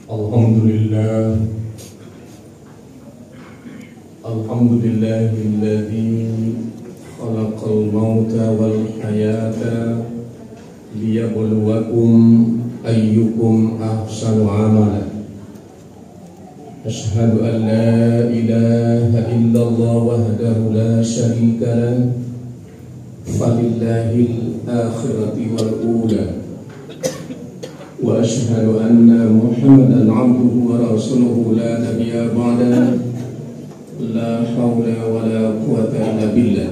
Alhamdulillah, alhamdulillahilladzi khalaqal mauta wal hayata liyabluwakum ayyukum ahsanu amala. Asyhadu an la ilaha illallah wahdahu la syarika lah, falillahil akhirati wal ula. Wa asyhadu anna Muhammadan abduhu wa rasuluhu la nabiyya ba'da. La hawla wa la quwwata illa billah.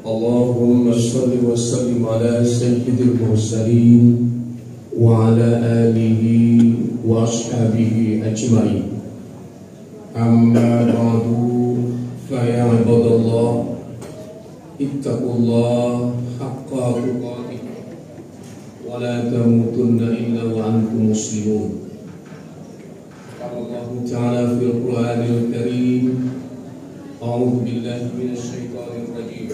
Allahumma shalli wa sallim ala sayyidil mursalin wa ala alihi wa ashabihi ajma'in. Amma ba'du, fa ya ibadallah, ittaqullaha haqqa tuqatih wa la tamutunna illa wa antum muslimun. Qala Allah Ta'ala fil Qur'anil Karim, a'udzu billahi minasy syaithanir rajim.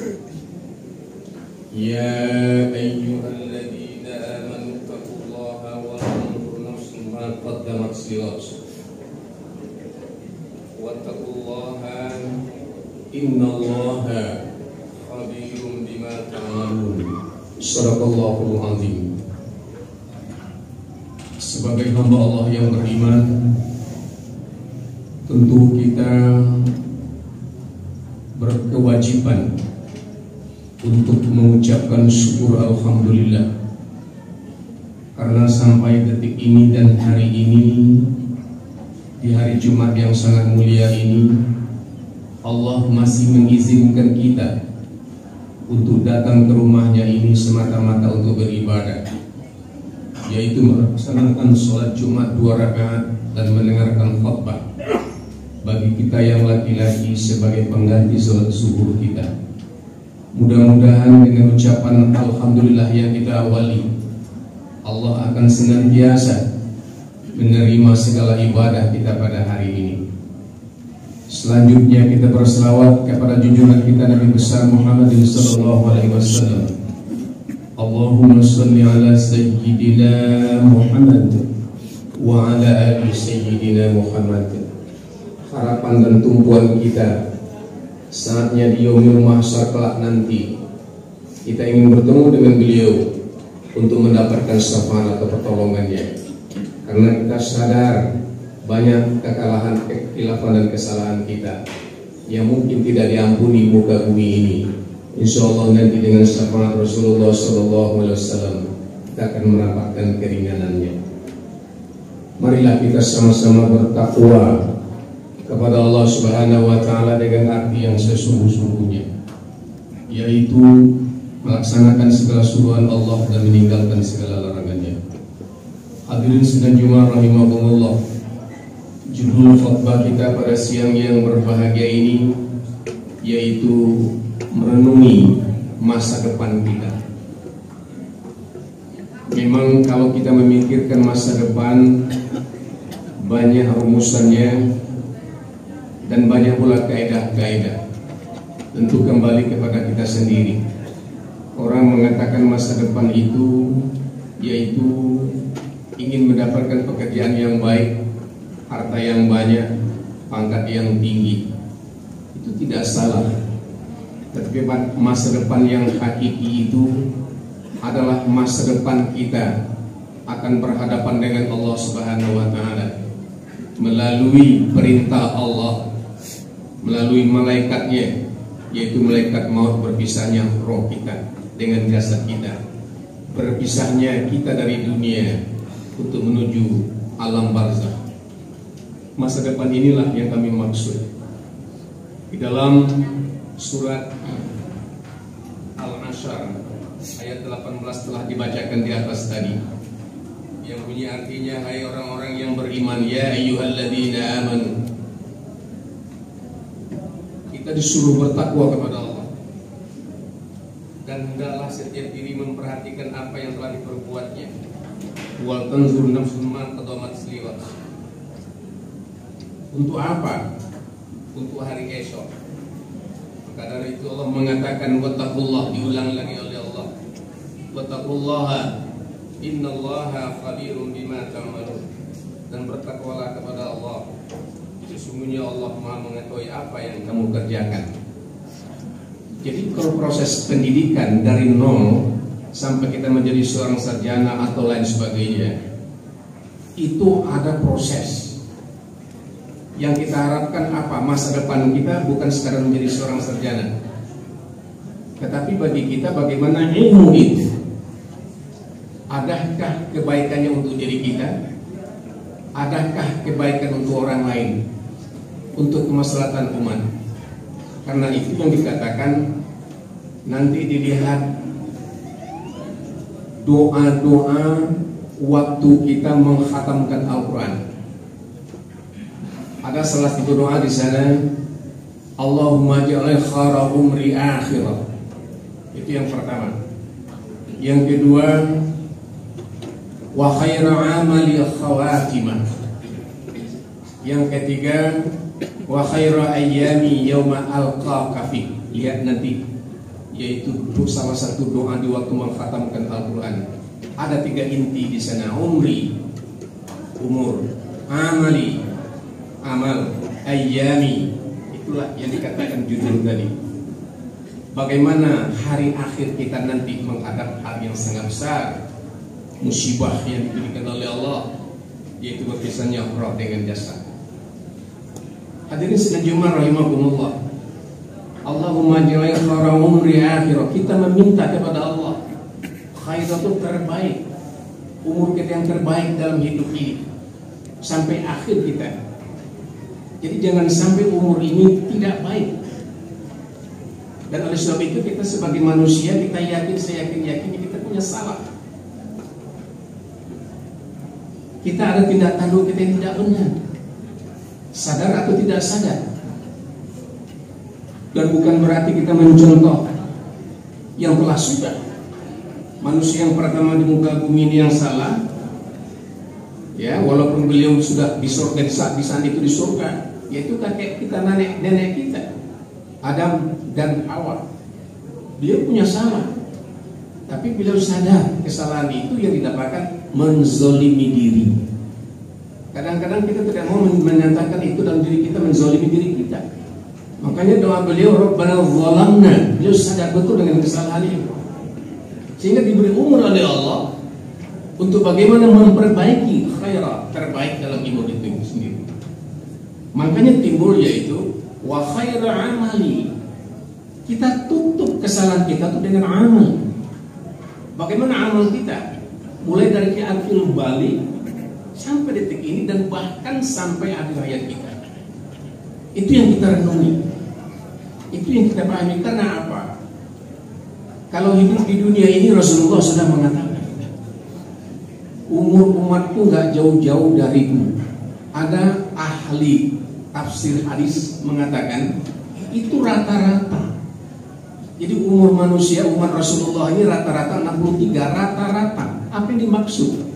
Ya ayyuhalladzina amanu taqullaha wa tanzur nafsun ma qaddamat lighad. Wattaqullaha innallaha khabirum bima ta'malun. Shadaqallahul azim. Sebagai hamba Allah yang beriman, tentu kita berkewajiban untuk mengucapkan syukur alhamdulillah, karena sampai detik ini dan hari ini, di hari Jumat yang sangat mulia ini, Allah masih mengizinkan kita untuk datang ke rumahnya ini semata-mata untuk beribadah, yaitu melaksanakan sholat Jumat 2 rakaat dan mendengarkan khutbah bagi kita yang laki-laki sebagai pengganti sholat subuh kita. Mudah-mudahan dengan ucapan alhamdulillah yang kita awali, Allah akan senantiasa menerima segala ibadah kita pada hari ini. Selanjutnya kita berselawat kepada junjungan kita Nabi besar Muhammad sallallahu alaihi wasallam. Allahumma shalli ala sayyidina Muhammad wa ala ali sayyidina Muhammad. Harapan dan tumpuan kita saatnya di yaumul mahsyar kelak nanti, kita ingin bertemu dengan beliau untuk mendapatkan syafaat atau pertolongannya, karena kita sadar banyak kekalahan, kekhilafan dan kesalahan kita yang mungkin tidak diampuni muka bumi ini. Insyaallah nanti dengan syafaat Rasulullah SAW kita akan mendapatkan keringanannya. Marilah kita sama-sama bertakwa kepada Allah Subhanahu wa Ta'ala dengan arti yang sesungguh-sungguhnya, yaitu melaksanakan segala suruhan Allah dan meninggalkan segala larangannya. Hadirin sidang Jumat rahimahumullah, judul khutbah kita pada siang yang berbahagia ini yaitu merenungi masa depan kita. Memang kalau kita memikirkan masa depan, banyak rumusannya dan banyak pula kaidah-kaidah. Tentu kembali kepada kita sendiri. Orang mengatakan masa depan itu yaitu ingin mendapatkan pekerjaan yang baik, harta yang banyak, pangkat yang tinggi. Itu tidak salah. Tetapi masa depan yang hakiki itu adalah masa depan kita akan berhadapan dengan Allah Subhanahu wa Ta'ala melalui perintah Allah, melalui malaikatnya, yaitu malaikat maut berpisahnya roh kita dengan jasad kita, berpisahnya kita dari dunia untuk menuju alam barzakh. Masa depan inilah yang kami maksud. Di dalam surat Al-Asyr ayat 18 telah dibacakan di atas tadi, yang bunyi artinya, hai orang-orang yang beriman, ya ayyuhalladzina amanu. Kita disuruh bertakwa kepada Allah, dan hendaklah setiap diri memperhatikan apa yang telah diperbuatnya. Wal tanzur nafsun ma qaddamat lighad. Untuk apa? Untuk hari esok. Maka dari itu Allah mengatakan wattaqullah, diulang lagi oleh Allah. Wattaqullaha innallaha khabirun bima ta'malun. dan bertakwalah kepada Allah. Sesungguhnya Allah Maha mengetahui apa yang kamu kerjakan. Jadi kalau proses pendidikan dari nol sampai kita menjadi seorang sarjana atau lain sebagainya, itu ada proses. Yang kita harapkan apa? Masa depan kita bukan sekadar menjadi seorang sarjana, tetapi bagi kita bagaimana ilmu itu, adakah kebaikannya untuk diri kita, adakah kebaikan untuk orang lain, untuk kemaslahatan umat. Karena itu yang dikatakan nanti dilihat doa-doa waktu kita mengkhatamkan Al-Quran. Ada salah satu doa di sana, Allahumma ja'al khara umri akhirah. Itu yang pertama. Yang kedua, wa khaira amali khawatimah. Yang ketiga, wa khaira ayyami yauma alqaka fi. Lihat nanti, yaitu salah satu doa di waktu mengkhatamkan Al-Quran. Ada 3 inti di sana, umri, umur, amali, amal, ayyami. Itulah yang dikatakan judul tadi. Bagaimana hari akhir kita nanti menghadap hari yang sangat besar, musibah yang diberikan oleh Allah, yaitu berpisahnya roh dengan jasad. Hadirin sekalian Jumat rahimakumullah. Allahumma ja'al khara umri akhirah. Kita meminta kepada Allah khairatul terbaik, umur kita yang terbaik dalam hidup ini sampai akhir kita. Jadi jangan sampai umur ini tidak baik. Dan oleh sebab itu kita sebagai manusia, kita yakin, saya yakin kita punya salah. Kita ada tindak tanduk kita yang tidak benar, sadar atau tidak sadar. Dan bukan berarti kita mencontoh yang telah sudah. Manusia yang pertama di muka bumi ini yang salah, ya, walaupun beliau sudah di surga, di saat itu di surga, yaitu kakek kita, nenek kita, Adam dan Hawa. Beliau punya salah, tapi beliau sadar kesalahan itu yang didapatkan menzolimi diri. Kadang-kadang kita tidak mau menyatakan itu dalam diri kita, menzolimi diri kita. Makanya doa beliau, Rabbana zalamna, beliau sadar betul dengan kesalahan itu, sehingga diberi umur oleh Allah untuk bagaimana memperbaiki khairah terbaik dalam iman itu sendiri. Makanya timbul yaitu wa khaira amali. Kita tutup kesalahan kita itu dengan amal. Bagaimana amal kita? Mulai dari akhir balik sampai detik ini dan bahkan sampai akhir hayat kita. Itu yang kita renungi, itu yang kita pahami. Karena apa? Kalau hidup di dunia ini, Rasulullah sudah mengatakan, umur umatku gak jauh-jauh darimu. Ada ahli tafsir hadis mengatakan itu rata-rata. Jadi umur manusia, umat Rasulullah ini rata-rata 63, rata-rata. Apa yang dimaksud?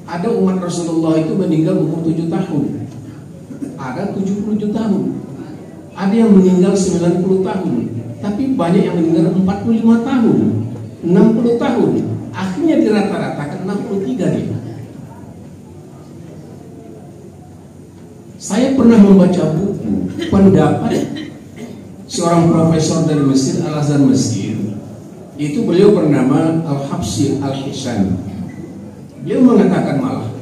Ada umat Rasulullah itu meninggal umur 7 tahun, ada 70 tahun, ada yang meninggal 90 tahun, tapi banyak yang meninggal 45 tahun, 60 tahun. Akhirnya dirata-ratakan 63 nih. Saya pernah membaca buku pendapat seorang profesor dari Mesir, Al-Azhar Mesir. Itu beliau bernama Al-Habsi Al-Hisan. Beliau mengatakan malah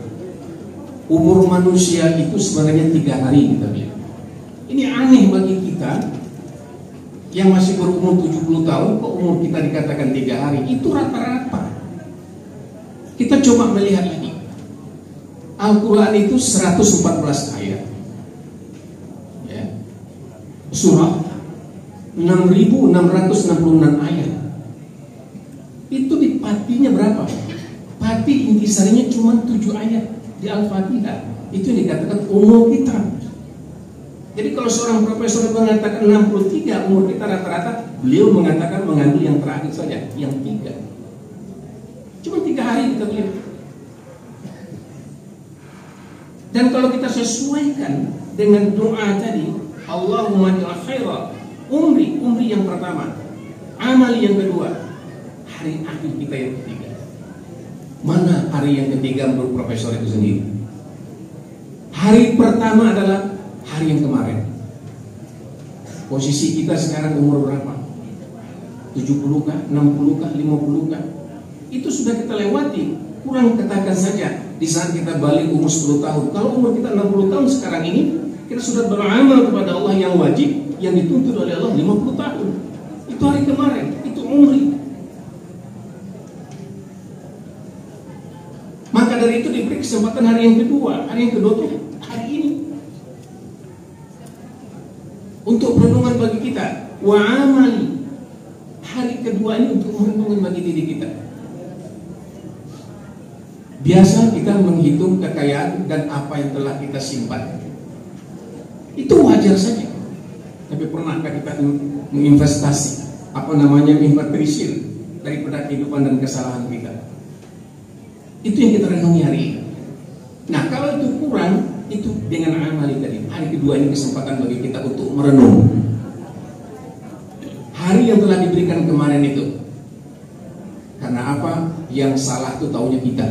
umur manusia itu sebenarnya 3 hari kita bilang. Ini aneh bagi kita yang masih berumur 70 tahun, kok umur kita dikatakan 3 hari? Itu rata-rata. Kita coba melihat lagi. Al-Quran itu 114 ayat, ya. Surah 6.666 ayat. Itu di patinya berapa? Pati intisarinya cuma 7 ayat di Al-Fatihah. Itu yang dikatakan umur kita. Jadi kalau seorang profesor mengatakan 63 umur kita rata-rata, beliau mengatakan mengambil yang terakhir saja, yang 3. Cuma 3 hari kita lihat. Dan kalau kita sesuaikan dengan doa tadi, Allahumma ja'al khaira umri yang pertama, amal yang kedua, hari akhir kita yang ketiga. Mana hari yang ketiga menurut profesor itu sendiri? Hari pertama adalah hari yang kemarin. Posisi kita sekarang umur berapa? 70 kah? 60 kah? 50 kah? Itu sudah kita lewati. Kurang katakan saja di saat kita balik umur 10 tahun. Kalau umur kita 60 tahun sekarang ini, kita sudah beramal kepada Allah yang wajib, yang dituntut oleh Allah 50 tahun. Itu hari kemarin, itu umri. Maka dari itu diberi kesempatan hari yang kedua. Hari yang kedua itu hari ini, untuk perenungan bagi kita. Wa amali. Hari kedua ini untuk perenungan bagi diri kita. Biasa kita menghitung kekayaan dan apa yang telah kita simpan. Itu wajar saja. Tapi pernahkah kita menginvestasi, inventarisir daripada kehidupan dan kesalahan kita? Itu yang kita renungi hari ini. Nah, kalau itu kurang, itu dengan amali tadi. Hari kedua ini kesempatan bagi kita untuk merenung. Hari yang telah diberikan kemarin itu. Karena apa? Yang salah itu taunya kita.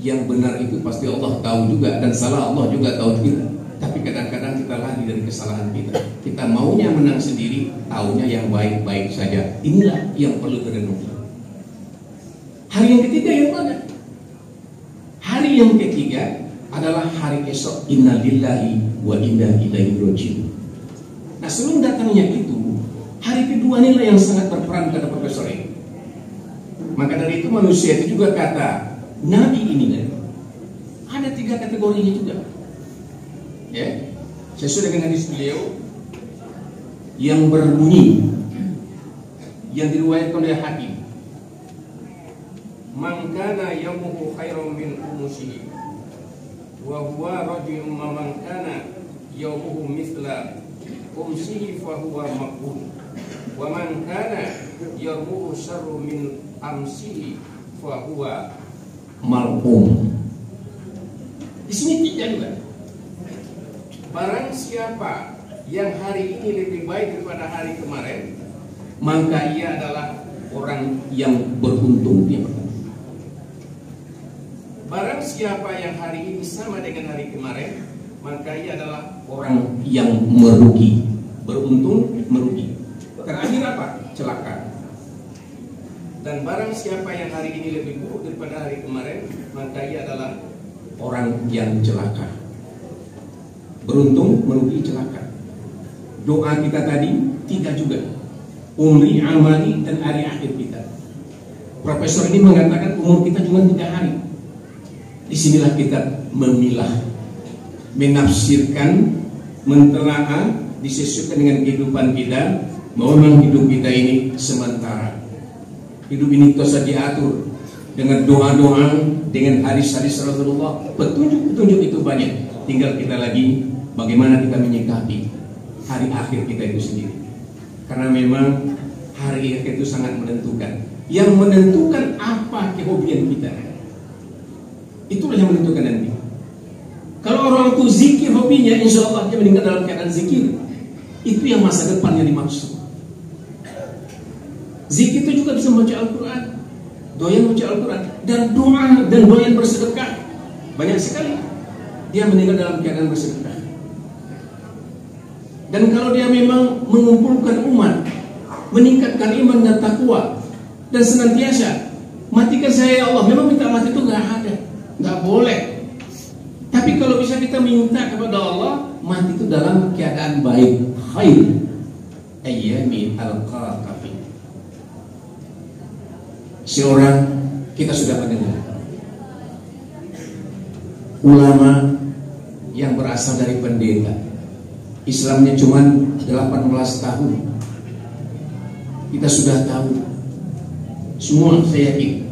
Yang benar itu pasti Allah tahu juga, dan salah Allah juga tahu kita. Tapi kadang-kadang kita lari dari kesalahan kita. Kita maunya menang sendiri, taunya yang baik-baik saja. Inilah yang perlu direnungi. Hari yang ketiga yang mana? Hari yang ketiga adalah hari esok. Inna lillahi wa inna ilaihi raji'un. Nah, sebelum datangnya itu, hari kedua inilah yang sangat berperan pada profesor ini. Maka dari itu manusia itu juga kata Nabi ini kan ada 3 kategorinya juga. Ya, sesuai dengan hadis beliau yang berbunyi, yang diriwayatkan oleh Hakim, man kana yamuhu khairan min umusihi wa huwa rajulun man kana yamuhu mithla umsihi fa huwa maqbul wa man kana yamuhu syarru min amsihi fa huwa mal'um. Di sini 3 juga. Barang siapa yang hari ini lebih baik daripada hari kemarin, maka ia adalah orang yang beruntung dia. Barang siapa yang hari ini sama dengan hari kemarin, maka ia adalah orang yang merugi. Beruntung, merugi. Terakhir apa? Celaka. Dan barang siapa yang hari ini lebih buruk daripada hari kemarin, maka ia adalah orang yang celaka. Beruntung, merugi, celaka. Doa kita tadi 3 juga. Umri, amali, dan hari akhir kita. Profesor ini mengatakan umur kita cuma 3 hari. Disinilah kita memilah, menafsirkan, mentelaah, disesuaikan dengan kehidupan kita, bahwa memang hidup kita ini sementara. Hidup ini bisa diatur dengan doa-doa, dengan hadis-hadis Rasulullah. Petunjuk-petunjuk itu banyak. Tinggal kita lagi bagaimana kita menyikapi hari akhir kita itu sendiri. Karena memang hari akhir itu sangat menentukan. Yang menentukan apa kehobian kita, itulah yang menentukan nanti. Kalau orang itu zikir hobinya, insya Allah dia meninggal dalam keadaan zikir. Itu yang masa depannya dimaksud. Zikir itu juga bisa membaca Al-Quran, doyan membaca Al-Quran, dan doa, dan doyan bersedekah. Banyak sekali dia meninggal dalam keadaan bersedekah. Dan kalau dia memang mengumpulkan umat, meningkatkan iman dan takwa, dan senantiasa matikan saya ya Allah, memang minta mati itu nggak ada, nggak boleh. Tapi kalau bisa kita minta kepada Allah, mati itu dalam keadaan baik, khair. Ayyami al-qaqafi. Seorang, kita sudah mendengar ulama yang berasal dari pendeta, Islamnya cuma 18 tahun. Kita sudah tahu semua, saya yakin.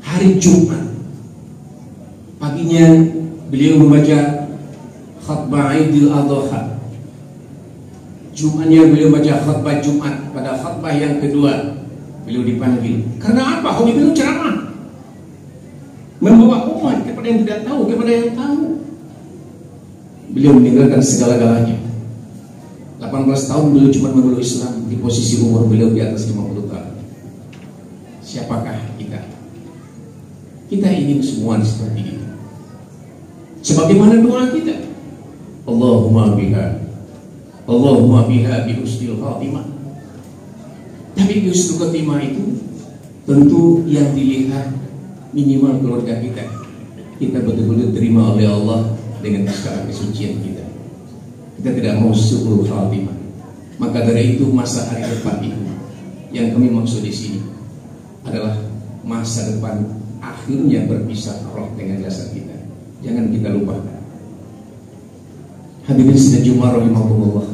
Hari Jumat paginya beliau membaca khutbah Idul Adha. Jumatnya beliau baca khutbah Jumat. Pada khutbah yang kedua beliau dipanggil. Karena apa? Hobi beliau ceramah, membawa umat kepada yang tidak tahu, kepada yang tahu. Beliau meninggalkan segala-galanya. 18 tahun beliau cuma memeluk Islam di posisi umur beliau di atas 50 tahun. Siapakah kita? Kita ingin semua seperti itu. Sebagaimana doa kita, Allahumma biha bi husnil khatimah. Tapi husnul khatimah itu tentu yang dilihat minimal keluarga kita. Kita betul-betul terima oleh Allah dengan kesucian kita. Kita tidak mau su'ul khatimah. Maka dari itu masa hari depan itu yang kami maksud di sini adalah masa depan akhirnya berpisah roh dengan jasad kita. Jangan kita lupakan. Hadirin sidang Jumat rahimahumullah.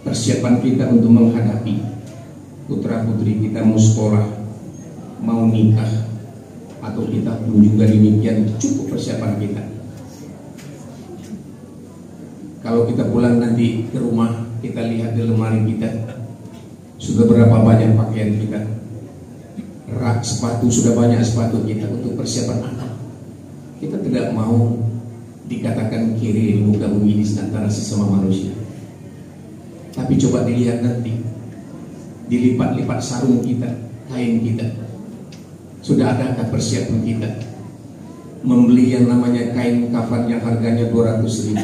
Persiapan kita untuk menghadapi putra putri kita mau sekolah, mau nikah, atau kita pun juga demikian, cukup persiapan kita. Kalau kita pulang nanti ke rumah, kita lihat di lemari kita sudah berapa banyak pakaian kita, rak sepatu sudah banyak sepatu kita untuk persiapan anak. Kita tidak mau dikatakan kiri di muka bumi ini antara sesama manusia. Tapi coba dilihat nanti, dilipat-lipat sarung kita, kain kita, sudah adakah persiapan kita membeli yang namanya kain kafan yang harganya 200.000,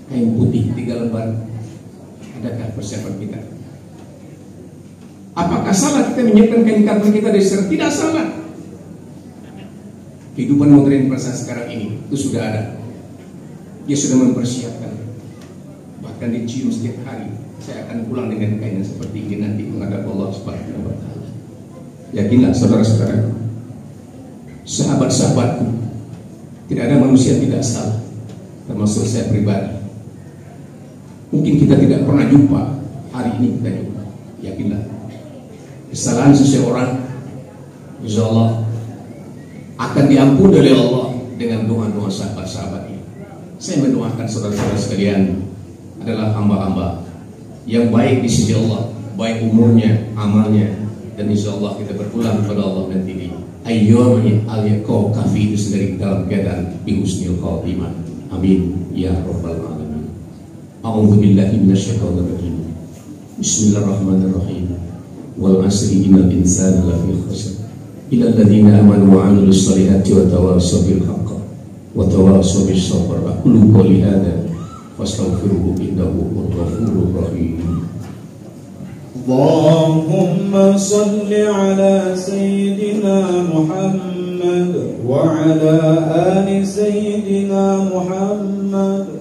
kain putih 3 lembar? Adakah persiapan kita? Apakah salah kita menyiapkan kain kafan kita dari sekarang? Tidak salah. Kehidupan modern pada sekarang ini itu sudah ada. Dia sudah mempersiapkan. Bahkan dicium setiap hari. Saya akan pulang dengan kain yang seperti ini nanti menghadap Allah Subhanahu wa taala. Yakinlah saudara-saudara, sahabat-sahabatku, tidak ada manusia yang tidak salah, termasuk saya pribadi. Mungkin kita tidak pernah jumpa, hari ini kita jumpa. Yakinlah, kesalahan seseorang insyaallah akan diampuni oleh Allah dengan doa-doa sahabat-sahabatnya. Saya mendoakan saudara-saudara sekalian adalah hamba-hamba yang baik di sisi Allah, baik umurnya, amalnya, dan insya Allah kita berpulang kepada Allah nanti di ayyamnya al-yaqau kafi itu sendiri dalam keadaan bi husnil khatimah. Amin ya rabbal alamin. A'udzu billahi minasyaitonir rajim. Bismillahirrahmanirrahim. Wal 'asri innal insana lafi khusr. Illa alladziina aamanu wa 'amilus shalihati wa tawassaw bil haqqi wa tawassaw bis sabr. Aqulu qouli hadza wastaghfiruhu innahu huwal ghafurur rahim. Allahumma salli ala sayyidina Muhammad wa ala ali sayyidina Muhammad.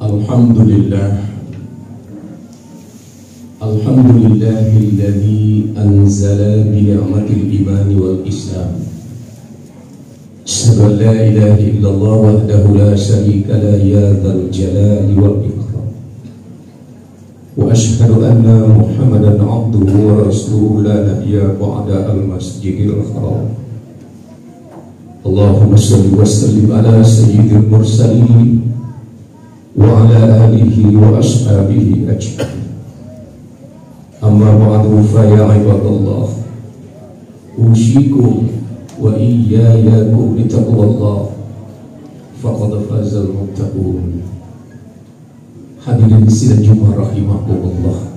Alhamdulillah. Alhamdulillahilladzi anzala bi ni'matil iman wal islam. Asyhadu an la ilaha illallah wahdahu la syarika la ya dzal jalali wal ikram. Wa asyhadu anna Muhammadan abduhu wa rasuluhu la nabiyya ba'da al masjidil haram. Allahumma shalli wa sallim ala sayyidil mursalin wa ala alihi wa ashabihi ajma'in. Amma ba'du fa ya ibadallah, usikum wa iyyakum bitaqwallah faqad fazal muttaqun. Hadirin sidang Jumat rahimahumullah,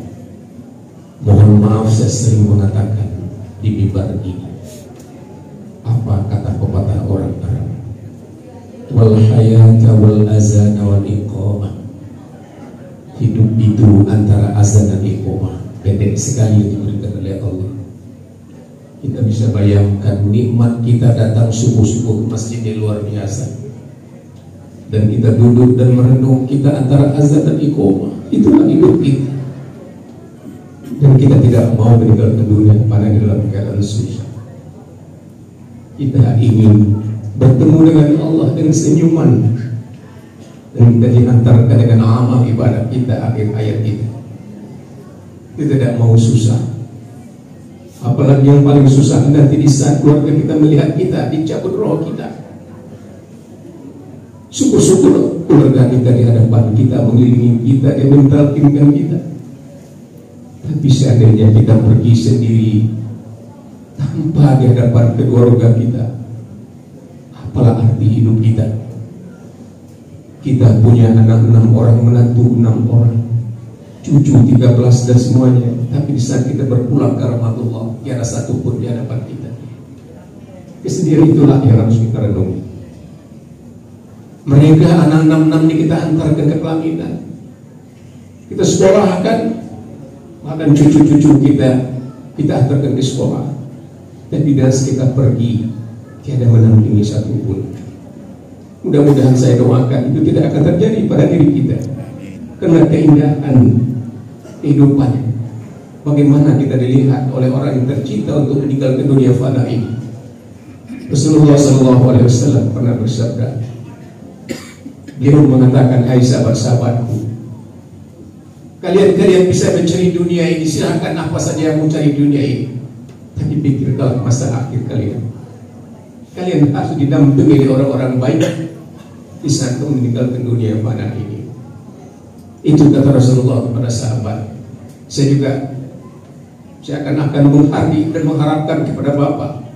mohon maaf saya sering mengatakan di mimbar ini apa kata pepatah orang Arab, wal hayata wal azana wal iqamah. Hidup itu antara azan dan iqamah, pendek sekali yang diberikan oleh Allah. Kita bisa bayangkan nikmat kita datang subuh-subuh ke masjid yang luar biasa, dan kita duduk dan merenung kita antara azan dan iqamah. Itulah hidup kita, dan kita tidak mau meninggalkan dunia pada dalam keadaan susah. Kita ingin bertemu dengan Allah dengan senyuman, dan kita diantarkan dengan amal ibadah kita akhir hayat kita. Kita tidak mau susah. Apalagi yang paling susah nanti di saat keluarga kita melihat kita dicabut roh kita. Syukur-syukur keluarga kita di hadapan kita, mengelilingi kita, dia mentalkinkan kita. Tapi seandainya kita pergi sendiri tanpa di hadapan keluarga kita, apalah arti hidup kita? Kita punya anak 6 orang, menantu 6 orang, cucu 13 dan semuanya. Tapi di saat kita berpulang ke rahmatullah, tiada satu pun di hadapan kita. Kesedihan itulah yang harus kita renungi. Mereka anak 66 ini kita antarkan ke pelaminan, kita sekolahkan, bahkan cucu-cucu kita antarkan ke sekolah. Dan tidak kita pergi, tiada menampingi satupun. Mudah-mudahan saya doakan itu tidak akan terjadi pada diri kita. Karena keindahan kehidupan, bagaimana kita dilihat oleh orang yang tercinta untuk meninggalkan dunia fana ini. Rasulullah SAW pernah bersabda, dia mengatakan, hai sahabat-sahabatku, kalian bisa mencari dunia ini, silahkan apa saja yang mau cari dunia ini, tapi pikirkan masa akhir kalian. Kalian harus didampingi oleh orang-orang baik di saat meninggalkan dunia fana ini. Itu kata Rasulullah kepada sahabat. Saya akan menghargai dan mengharapkan kepada Bapak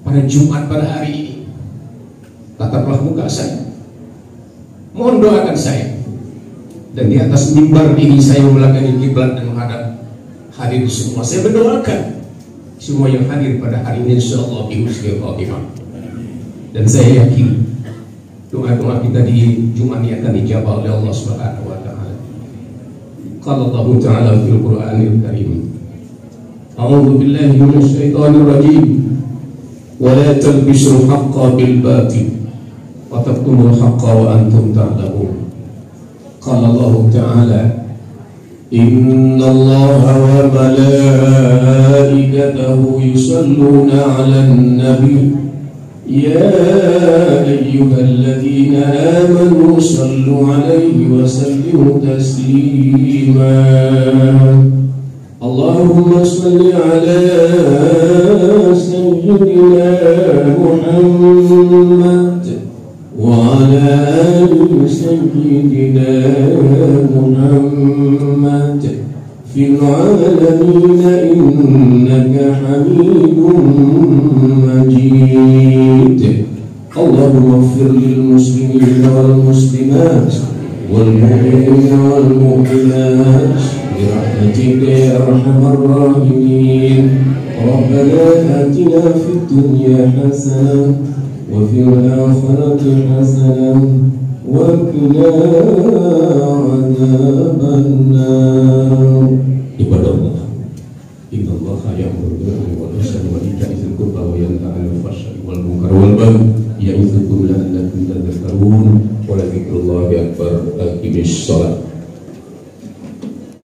pada Jumat pada hari ini, tataplah muka saya, mohon doakan saya, dan di atas mimbar ini saya melanggangi kiblat dan menghadap hadir semua. Saya mendoakan semua yang hadir pada hari ini insyaallah bi husnil khatimah. Dan saya yakin doa-doa kita di Jumat ini akan dijawab oleh Allah Subhanahu wa taala. Qala Allah Ta'ala fil Qur'anil Karim, A'udzu billahi minasy syaithanir rajim. Wa la talbisul haqqo bil batil wa taktumul haqqo wa antum ta'lamun. Qala Allah Ta'ala, Inna Allaha wa malaikatahu yusalluna 'alan nabi ya ayyuhalladzina amanu sallu 'alaihi wa sallimu taslima. Allahumma salli ala sayyidina Muhammad wa ala ali sayyidina Muhammad fil alamin innaka hamidun majid. Allahumma ighfir lil muslimina wal muslimat wal mu'minina wal mu'minat برحمتك يا أرحم الراحمين. ربنا آتنا في الدنيا حسنة وفي الآخرة حسنة وقنا عذاب النار. عباد الله إن الله يأمر بالعدل والإحسان وإيتاء ذي القربى وينهى عن الفحشاء والمنكر والبغي يعظكم لعلكم تذكرون ولذكر الله أكبر. أقم الصلاة.